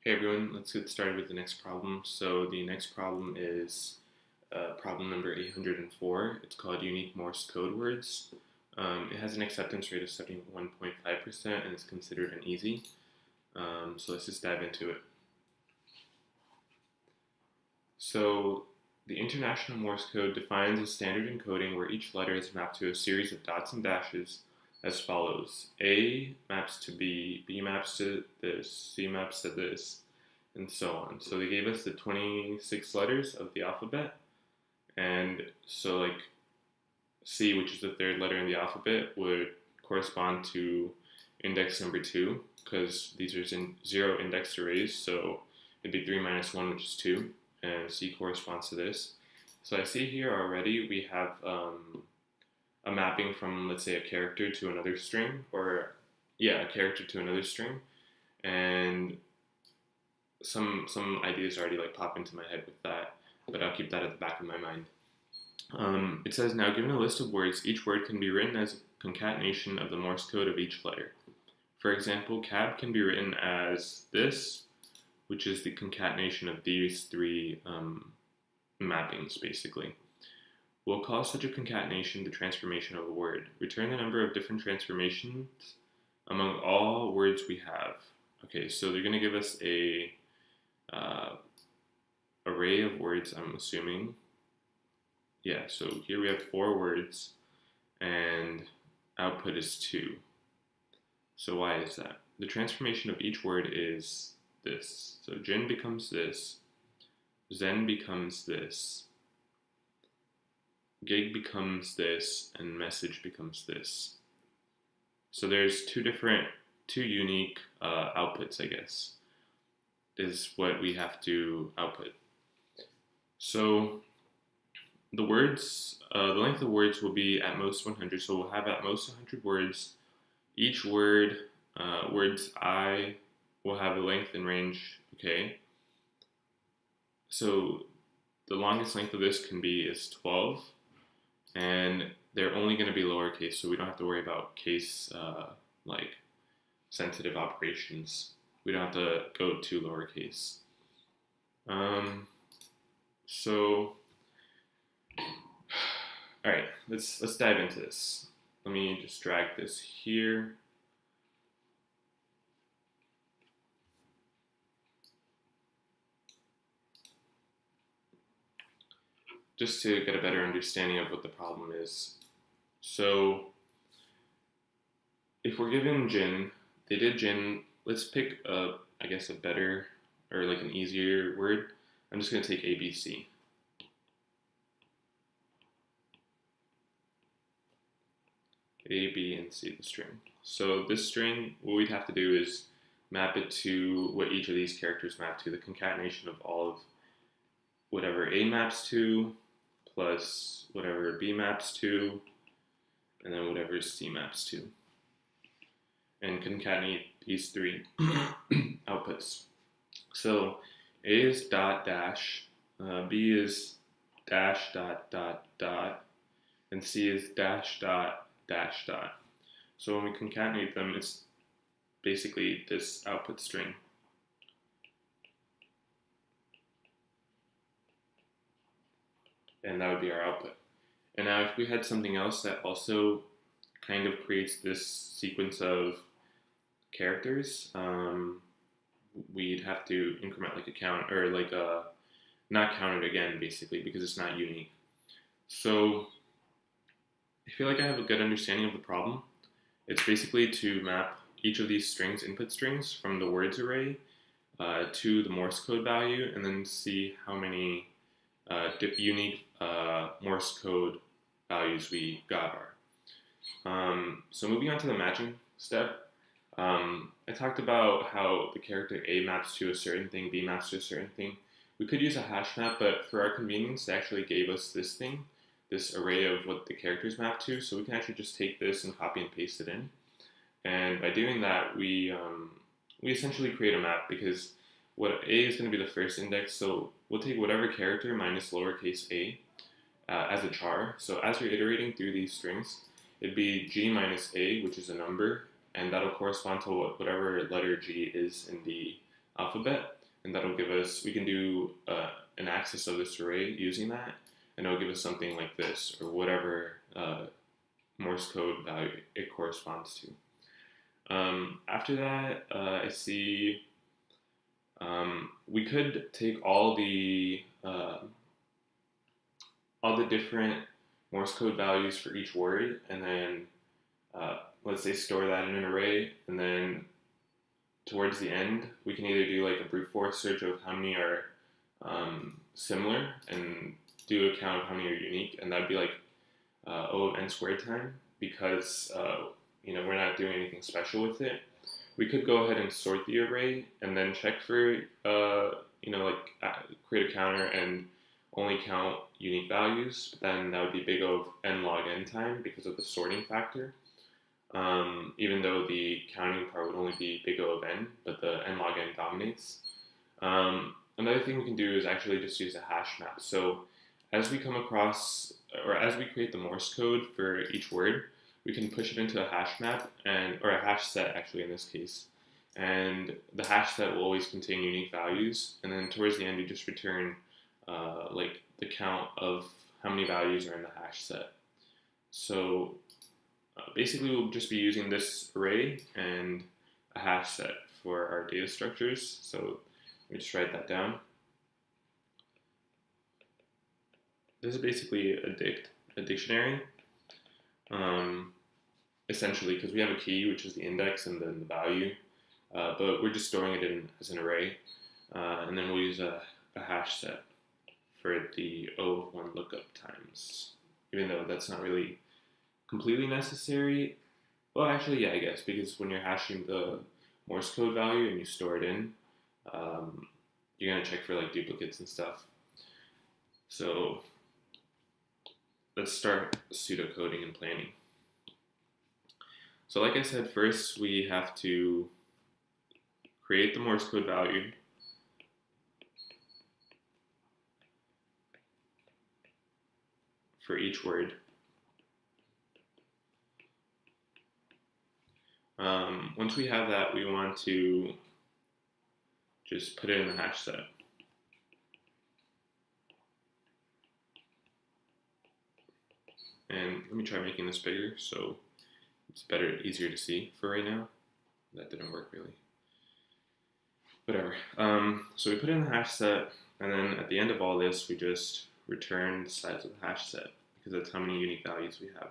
Hey everyone, let's get started with the next problem. So the next problem is problem number 804. It's called Unique Morse Code Words. It has an acceptance rate of 71.5% and is considered an easy. So let's just dive into it. So the International Morse Code defines a standard encoding where each letter is mapped to a series of dots and dashes as follows. A maps to B, B maps to this, C maps to this, and so on. So they gave us the 26 letters of the alphabet, and so like C, which is the third letter in the alphabet, would correspond to index number 2, because these are in 0 indexed arrays, so it'd be 3 minus 1, which is 2, and C corresponds to this. So I see here already we have a mapping from, let's say, a character to another string, a character to another string, and some ideas already like pop into my head with that, but I'll keep that at the back of my mind. It says, now given a list of words, each word can be written as a concatenation of the Morse code of each letter. For example, cab can be written as this, which is the concatenation of these three mappings, basically. We'll call such a concatenation the transformation of a word. Return the number of different transformations among all words we have. Okay, so they're going to give us a array of words, I'm assuming. Yeah, so here we have 4 words, and output is 2. So why is that? The transformation of each word is this. So Jin becomes this, Zen becomes this, gig becomes this, and message becomes this. So there's two unique outputs, I guess, is what we have to output. So the words, the length of words will be at most 100. So we'll have at most 100 words. Each word, words I will have a length and range, okay? So the longest length of this can be is 12. And they're only going to be lowercase, so we don't have to worry about case like sensitive operations. We don't have to go to lowercase. All right, let's dive into this. Let me just drag this here. Just to get a better understanding of what the problem is. So if we're given Jin, they did Jin, let's pick I guess a better or like an easier word. I'm just going to take ABC. A, B, and C, the string. So this string, what we'd have to do is map it to what each of these characters map to, the concatenation of all of whatever A maps to, plus whatever B maps to, and then whatever C maps to. And concatenate these 3 outputs. So A is dot dash, B is dash dot dot dot, and C is dash dot dash dot. So when we concatenate them, it's basically this output string. And that would be our output. And now if we had something else that also kind of creates this sequence of characters, we'd have to increment like a count, or like not count it again, basically, because it's not unique. So I feel like I have a good understanding of the problem. It's basically to map each of these strings, input strings, from the words array to the Morse code value, and then see how many unique Morse code values we got are. So moving on to the matching step, I talked about how the character A maps to a certain thing, B maps to a certain thing. We could use a hash map, but for our convenience, they actually gave us this thing, this array of what the characters map to, so we can actually just take this and copy and paste it in. And by doing that, we essentially create a map, because what A is going to be the first index, so we'll take whatever character minus lowercase a as a char. So as we're iterating through these strings, it'd be G minus A, which is a number, and that'll correspond to whatever letter G is in the alphabet. and that'll give us, we can do an access of this array using that, and it'll give us something like this, or whatever Morse code value it corresponds to. After that, I see we could take all the different Morse code values for each word, and then let's say store that in an array, and then towards the end we can either do like a brute force search of how many are similar and do a count of how many are unique, and that'd be like O of n squared time, because we're not doing anything special with it. We could go ahead and sort the array and then check for create a counter and only count unique values, but then that would be big O of n log n time because of the sorting factor. Even though the counting part would only be big O of n, but the n log n dominates. Another thing we can do is actually just use a hash map. So as we come across, or as we create the Morse code for each word, we can push it into a hash map, or a hash set actually in this case. And the hash set will always contain unique values, and then towards the end we just return like the count of how many values are in the hash set. So basically we'll just be using this array and a hash set for our data structures. So let me just write that down. This is basically a dictionary, essentially, because we have a key, which is the index and then the value, but we're just storing it in as an array, and then we'll use a hash set for the O of 1 lookup times, even though that's not really completely necessary. Well, actually, yeah, I guess, because when you're hashing the Morse code value and you store it in, you're going to check for like duplicates and stuff. So let's start pseudocoding and planning. So like I said, first we have to create the Morse code value, for each word. Once we have that, we want to just put it in the hash set. And let me try making this bigger so it's easier to see for right now. That didn't work really. Whatever. So we put it in the hash set, and then at the end of all this, we just return the size of the hash set, because that's how many unique values we have.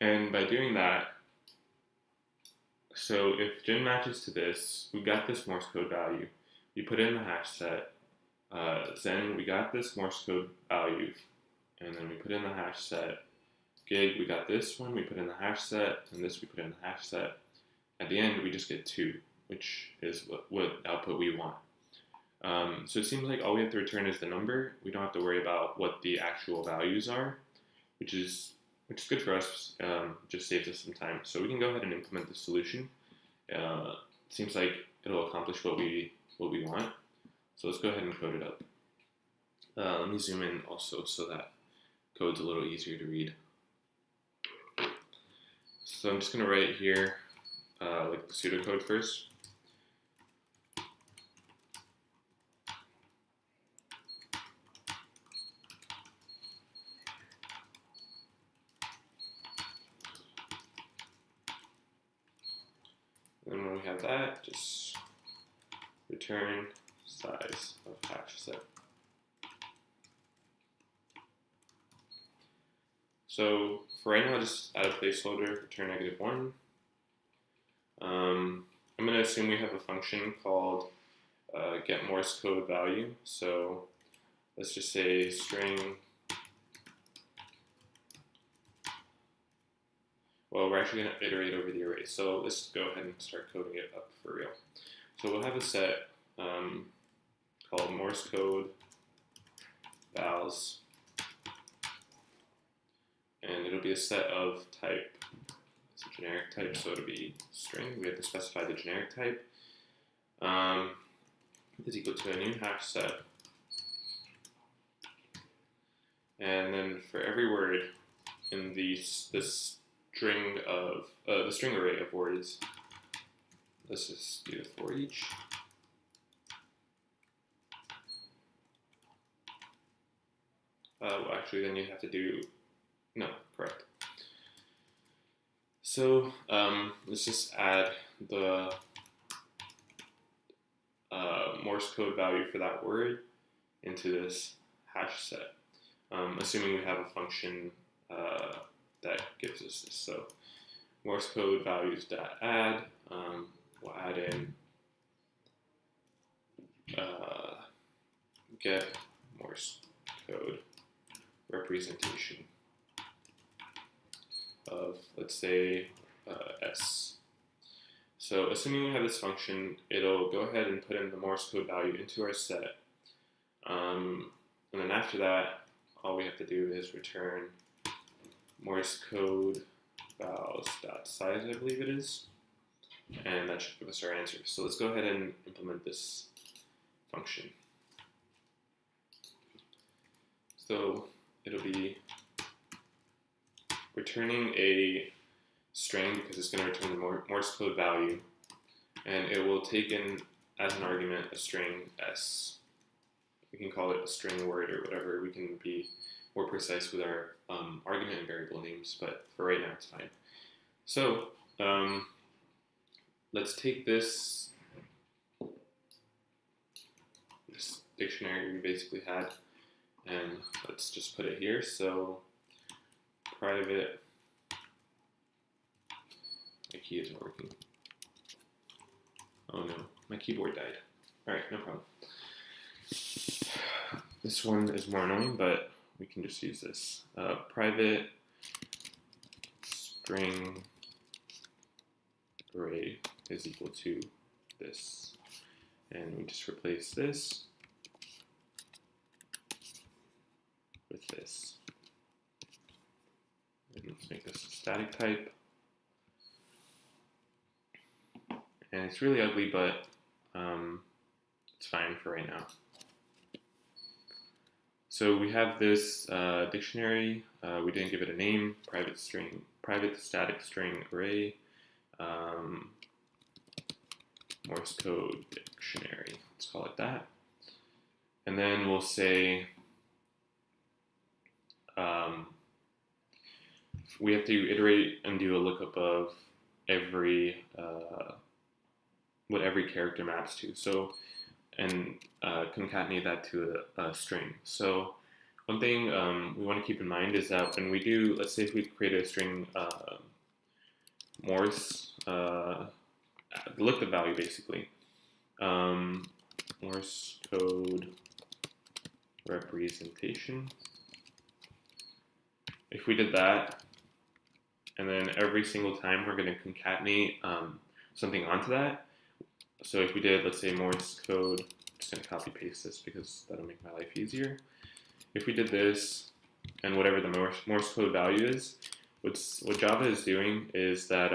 And by doing that, so if gen matches to this, we got this Morse code value. We put it in the hash set. Then we got this Morse code value, and then we put in the hash set. Gig, we got this one, we put in the hash set, and this we put in the hash set. At the end, we just get 2, which is what output we want. So it seems like all we have to return is the number. We don't have to worry about what the actual values are, which is good for us. Just saves us some time. So we can go ahead and implement the solution. Seems like it'll accomplish what we want. So let's go ahead and code it up. Let me zoom in also so that code's a little easier to read. So I'm just going to write here like the pseudocode first. And then when we have that, just return size of hash set. So for right now, just add a placeholder, return -1. I'm going to assume we have a function called get Morse code value. So let's just say string. Well, we're actually going to iterate over the array. So let's go ahead and start coding it up for real. So we'll have a set called Morse code vals. And it'll be a set of type. It's a generic type, so it'll be string. We have to specify the generic type. Is equal to a new hash set. And then for every word in this string array of words. Let's just do the for each. Well, actually, then you have to do, no, correct. So let's just add the Morse code value for that word into this hash set, assuming we have a function that gives us this. So Morse code values.add, we'll add in get Morse code representation of, let's say, S. So assuming we have this function, it'll go ahead and put in the Morse code value into our set. And then after that, all we have to do is return Morse code vals.size, I believe it is. And that should give us our answer. So let's go ahead and implement this function. So it'll be returning a string because it's going to return the Morse code value, and it will take in as an argument a string S. We can call it a string word or whatever. We can be more precise with our argument and variable names, but for right now it's fine. So let's take this dictionary we basically had, and let's just put it here. So private, my key isn't working. Oh no, my keyboard died. All right, no problem. This one is more annoying, but we can just use this. Private string array is equal to this. And we just replace this with this. And let's make this a static type. And it's really ugly, but it's fine for right now. So we have this dictionary. We didn't give it a name. Private static string array. Morse code dictionary. Let's call it that. And then we'll say we have to iterate and do a lookup of what every character maps to. So, and concatenate that to a string. So one thing we want to keep in mind is that when we do, let's say if we create a string Morse, the lookup value basically, Morse code representation. If we did that, and then every single time we're going to concatenate something onto that. So if we did, let's say Morse code, I'm just going to copy paste this because that'll make my life easier. If we did this, and whatever the Morse code value is, what Java is doing is that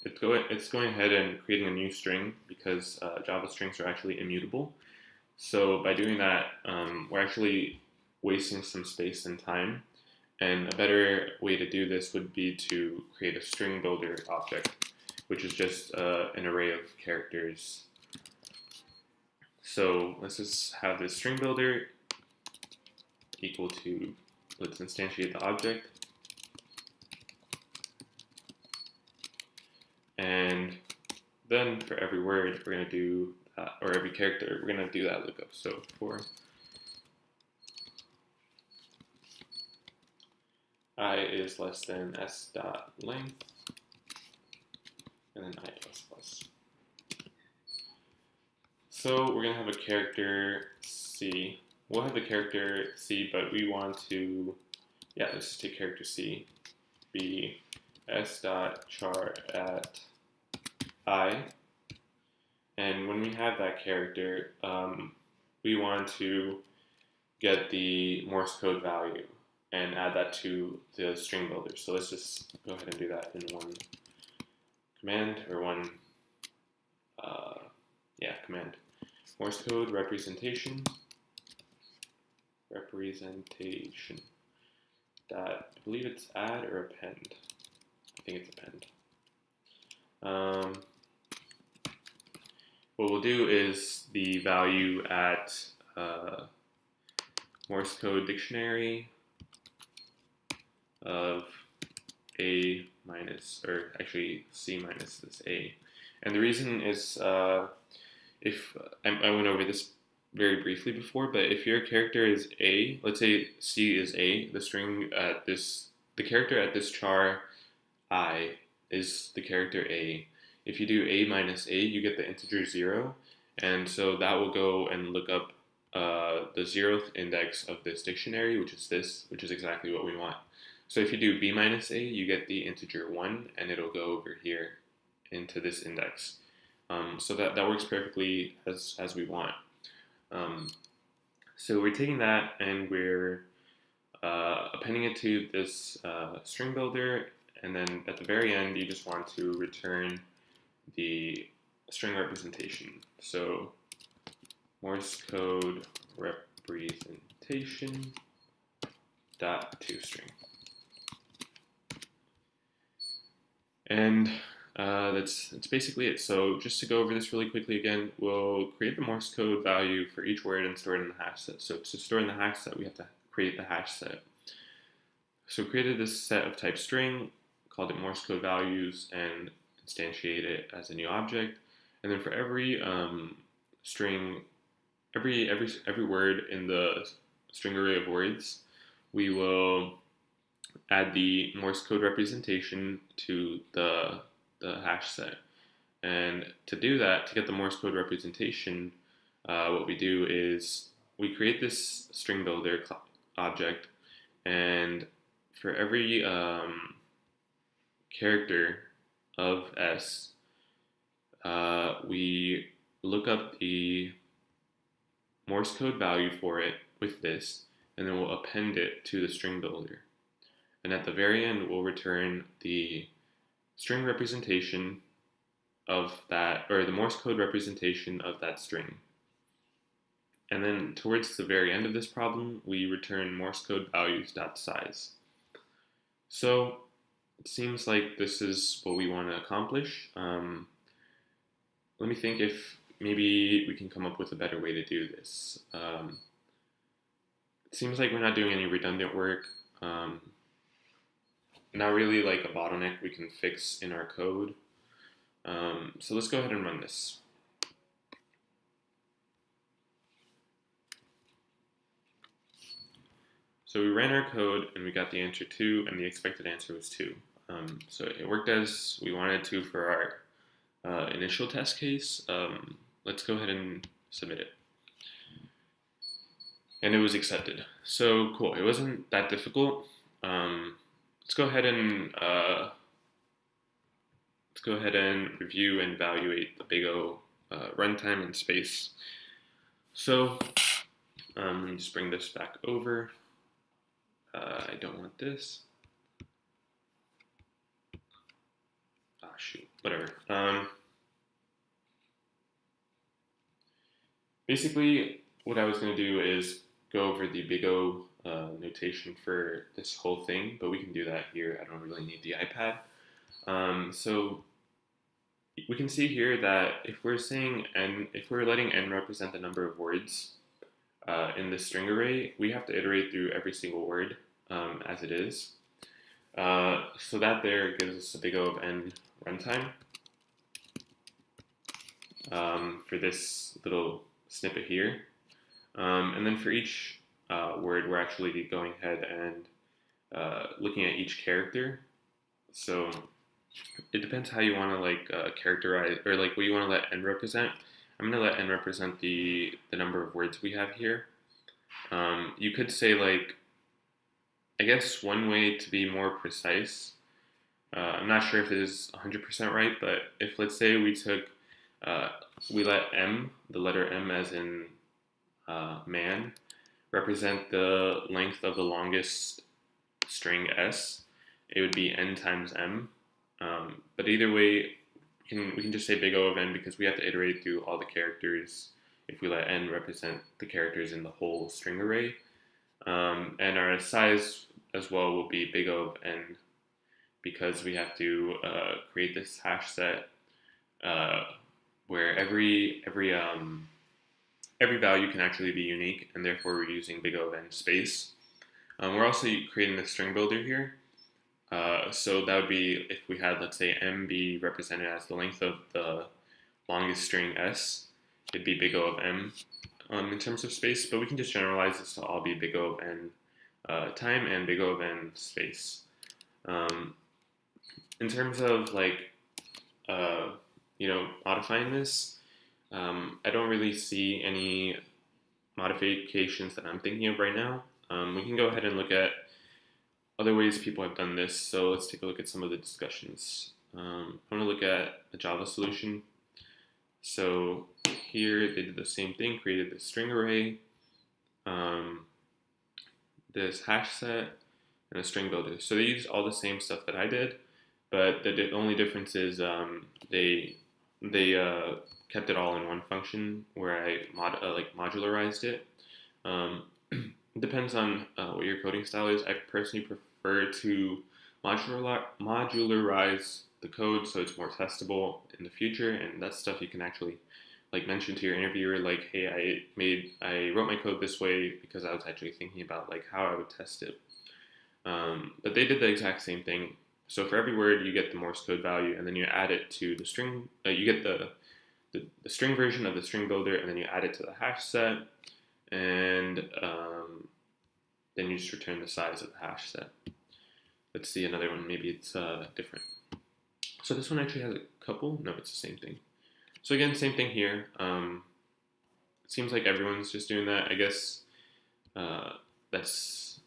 it's going ahead and creating a new string because Java strings are actually immutable. So by doing that, we're actually wasting some space and time. And a better way to do this would be to create a string builder object, which is just an array of characters. So let's just have this string builder equal to, let's instantiate the object. And then for every word, we're going to do that, or every character, we're going to do that lookup. So for I is less than s dot length, and then I plus plus. So we're going to have a character C. We'll have the character C, but we want to, let's just take character C, be s dot char at I. And when we have that character, we want to get the Morse code value and add that to the string builder. So let's just go ahead and do that in one command, or one, command. Morse code representation that, I believe it's add or append. think it's append. What we'll do is the value at Morse code dictionary of A minus, or actually C minus this A. And the reason is, if I went over this very briefly before, but if your character is A, let's say C is A, the character at this char I is the character A. If you do A minus A, you get the integer 0, and so that will go and look up the 0th index of this dictionary, which is exactly what we want. So if you do B minus A, you get the integer 1, and it'll go over here into this index. So that works perfectly as we want. So we're taking that and we're appending it to this string builder, and then at the very end, you just want to return the string representation. So Morse code representation dot toString. And that's basically it. So just to go over this really quickly again, we'll create the Morse code value for each word and store it in the hash set. So to store in the hash set, we have to create the hash set. So we created this set of type string, called it Morse code values, and instantiate it as a new object. And then for every string, every word in the string array of words, we will add the Morse code representation to the hash set. And to do that, to get the Morse code representation, what we do is we create this string builder object, and for every character of S, we look up the Morse code value for it with this, and then we'll append it to the string builder. And at the very end, we'll return the string representation of that, or the Morse code representation of that string. And then towards the very end of this problem, we return Morse code values.size. So it seems like this is what we want to accomplish. Let me think if maybe we can come up with a better way to do this. It seems like we're not doing any redundant work. Not really like a bottleneck we can fix in our code. So let's go ahead and run this. So we ran our code and we got the answer 2, and the expected answer was 2. So it worked as we wanted to for our initial test case. Let's go ahead and submit it. And it was accepted. So cool, it wasn't that difficult. Let's go ahead and review and evaluate the Big O runtime and space. So let me just bring this back over. I don't want this. Shoot, whatever. Basically, what I was going to do is go over the Big O notation for this whole thing, but we can do that here. I don't really need the iPad. So we can see here that if we're saying n, if we're letting n represent the number of words in this string array, we have to iterate through every single word as it is. So that there gives us a Big O of n runtime for this little snippet here. And then for each word, we're actually going ahead and looking at each character. So it depends how you want to like characterize, or like what you want to let n represent. I'm going to let n represent the number of words we have here. You could say, like, I guess one way to be more precise, I'm not sure if it is 100% right, but if, let's say, we let m, the letter m as in man, represent the length of the longest string s, it would be n times m. But either way, we can just say Big O of n because we have to iterate through all the characters if we let n represent the characters in the whole string array. And our size as well will be Big O of n because we have to create this hash set where every value can actually be unique, and therefore we're using big O of n space. We're also creating the string builder here. So that would be if we had, let's say, m be represented as the length of the longest string s, it'd be big O of m in terms of space, but we can just generalize this to all be big O of n time and big O of n space. In terms of modifying this, I don't really see any modifications that I'm thinking of right now. We can go ahead and look at other ways people have done this. So let's take a look at some of the discussions. I want to look at a Java solution. So here they did the same thing, created this string array, this hash set, and a string builder. So they used all the same stuff that I did, but the only difference is they kept it all in one function where I modularized it. It depends on what your coding style is. I personally prefer to modularize the code so it's more testable in the future, and that's stuff you can actually mention to your interviewer, like, hey, I wrote my code this way because I was actually thinking about how I would test it. But they did the exact same thing. So for every word you get the Morse code value, and then you add it to the string. You get the string version of the string builder, and then you add it to the hash set, and then you just return the size of the hash set. Let's see another one. Maybe it's different. So this one actually has a couple. No, it's the same thing. So again, same thing here. It seems like everyone's just doing that. I guess that's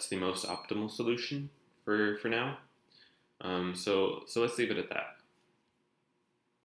the most optimal solution for now. So let's leave it at that.